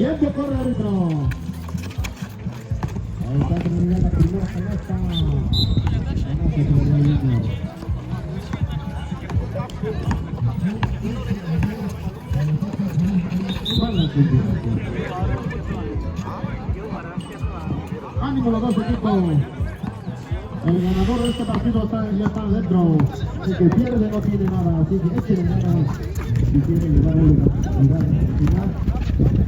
Tiempo corre árbitro. Ahí está terminando la primera canasta. Ánimo los dos equipos. El ganador de este partido ya está dentro. El que pierde no tiene nada, así que échenle ganas si quieren llevar el lugar final. Si quieren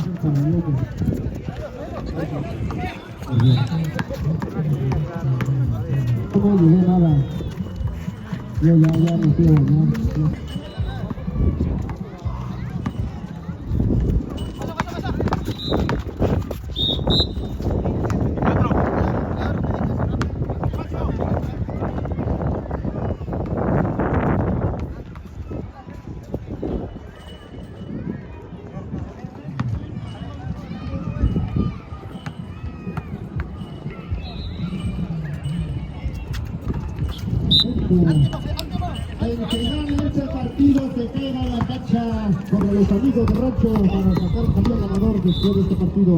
ser caballeros. No llegué nada. Yo ya me quiero ganar. El que gane este partido se queda en la cancha con los amigos de Rancho para sacar campeón ganador después de este partido.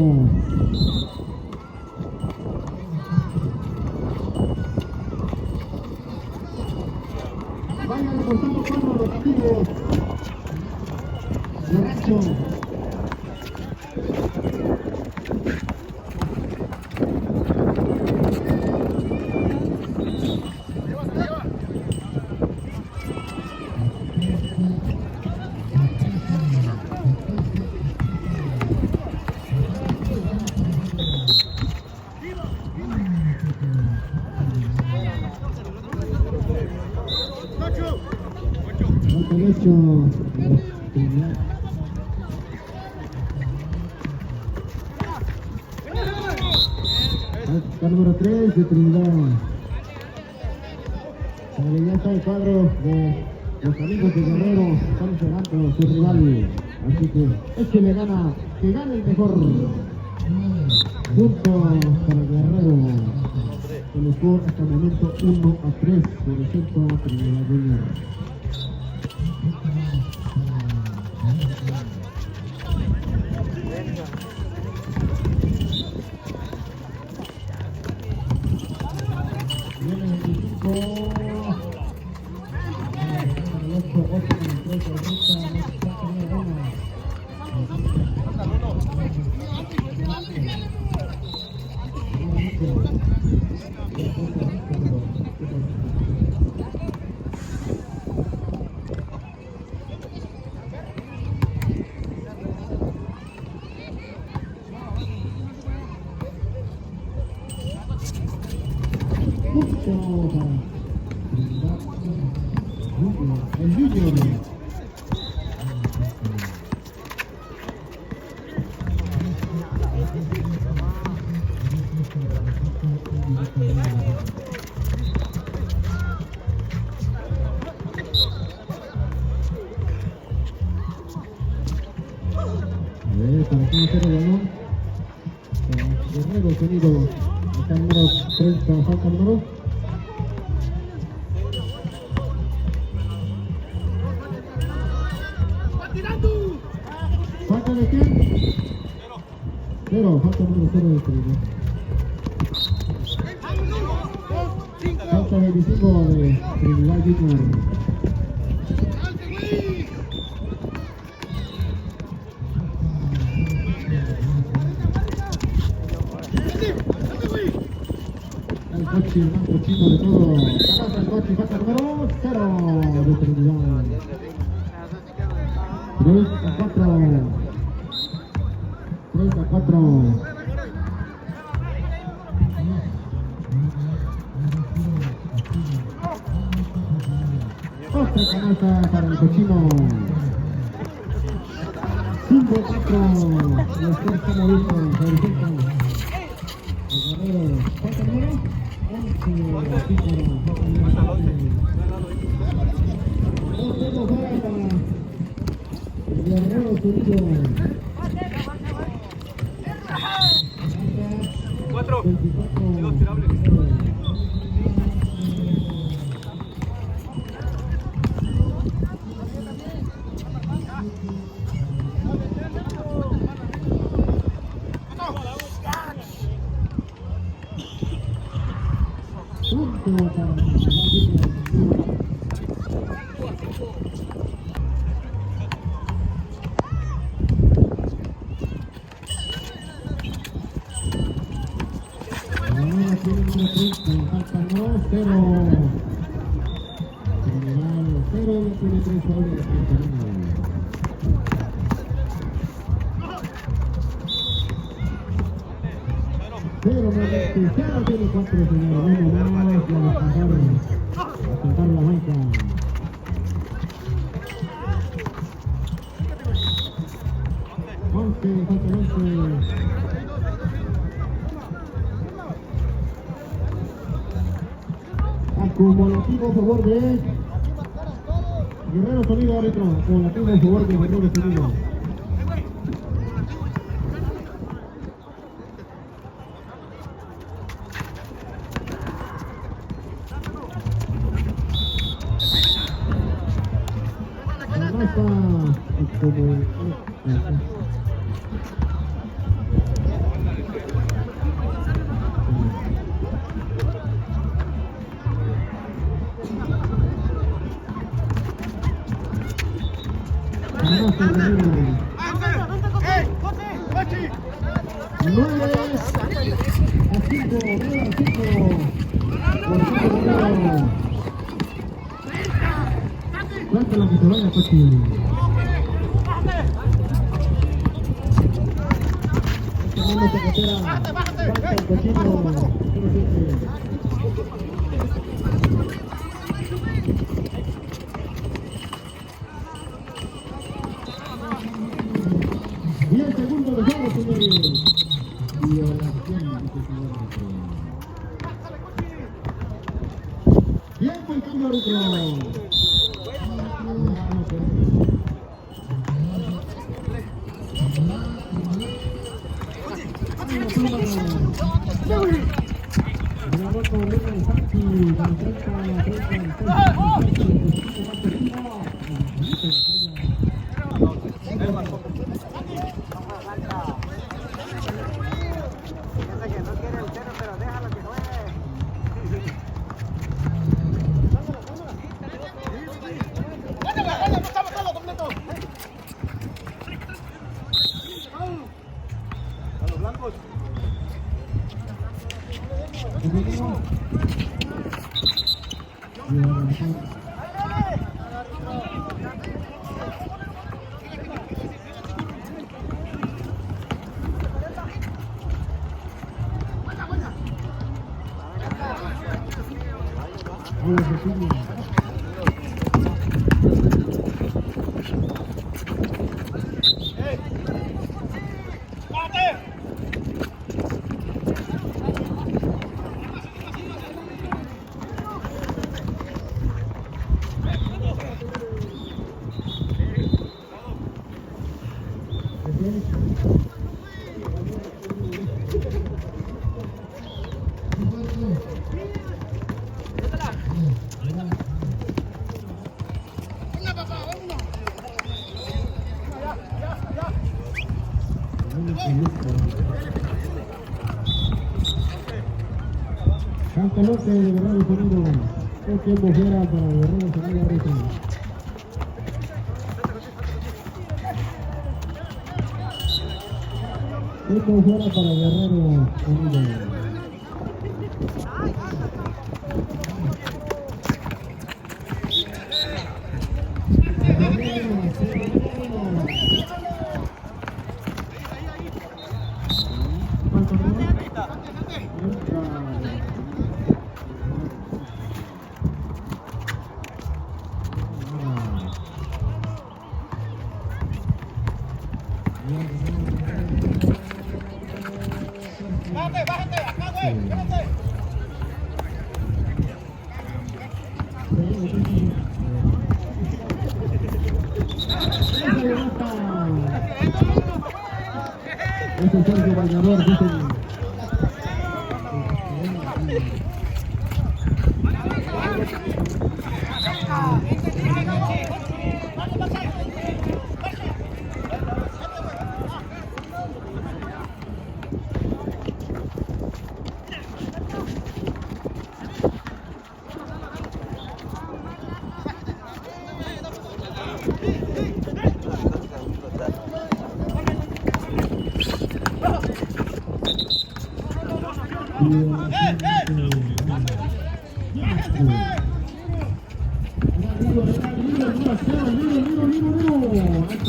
Vayan reportando cuatro los amigos de Rancho. La número 3 de Trinidad. Ya está el cuadro de los amigos de Guerrero. Están esperando su rival. Así que échele gana, que gane el mejor. Punto para Guerrero. El score hasta el momento 1-3 por el centro Trinidad Junior. El Junior. Para conocer el balón. Guerrero sonido. Está el número 30, falta el número. ¿Falta de quién? Cero, falta el número 0 de Trinidad. Falta 25 de Trinidad Junior. El coche más cochino de todo. Ganaste el coche, falta el número 0 de Trinidad. 3-4. 3-4. Otra canasta para el cochino. 5-4. Los tres como dijo, el centro. El Guerrero. ¿Cuánto número? 11. Guerrero subido. 4. Dos tirables. 30, faltan 2, 0. General 0, tiene 3 goles de Cantarino. Pero no tiene 4, señor. Uno más, a descansar la banca. Falta 11. Acumulativo a favor de Guerrero Sonido, árbitro. Acumulativo a favor de Guerrero Sonido. Cuéntalo que se vaya, Cochi. Falta el cochino. Y el segundo de juego, señores. Violación, dice el señor. Tiempo y cambio árbitro. Cantalote de Guerrero Sonido. El tiempo fuera para Guerrero Sonido árbitro. Tiempo fuera para Guerrero Sonido. Es el Sergio Bañador, dicen.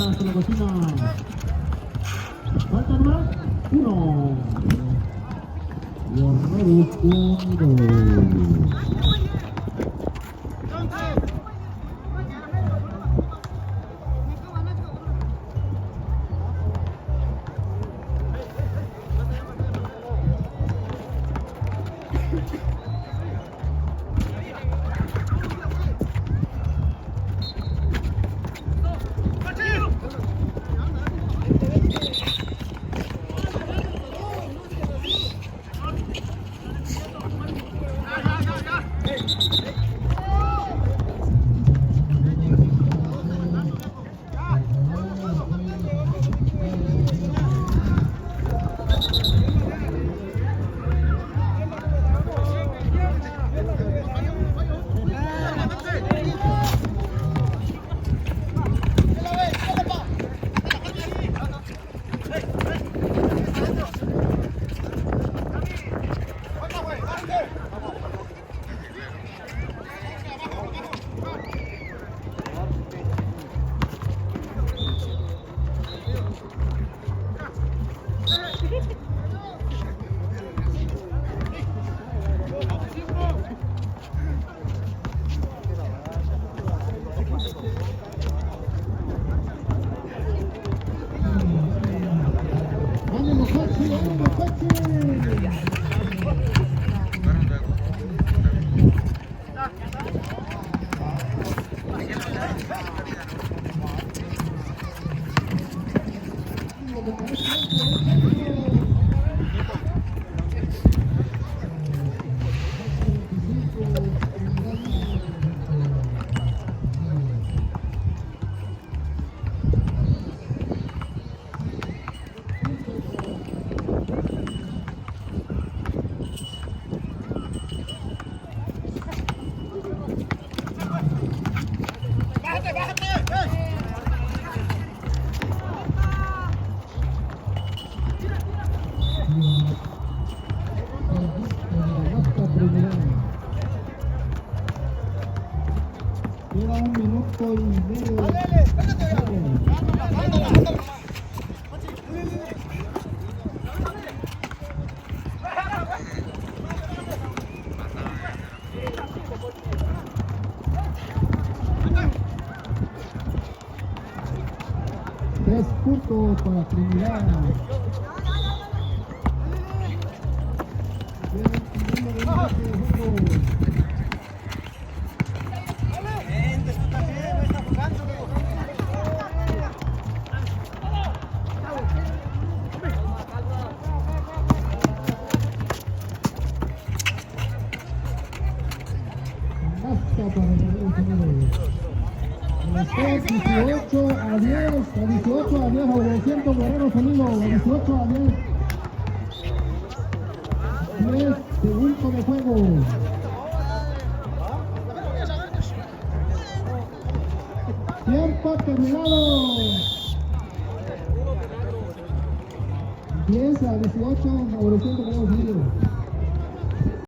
falta se la cocina. Falta número 1. Guerreros 1. ¡Ánimo, Cochi! ¡Ánimo, Cochi! Queda 1 minuto y medio. Tres puntos para Trinidad. Para 18 a 10, favoreciendo Guerreros Unidos, 18 a 10. 10 segundos de juego. Tiempo terminado. 10 a 18, favoreciendo Guerreros Unidos.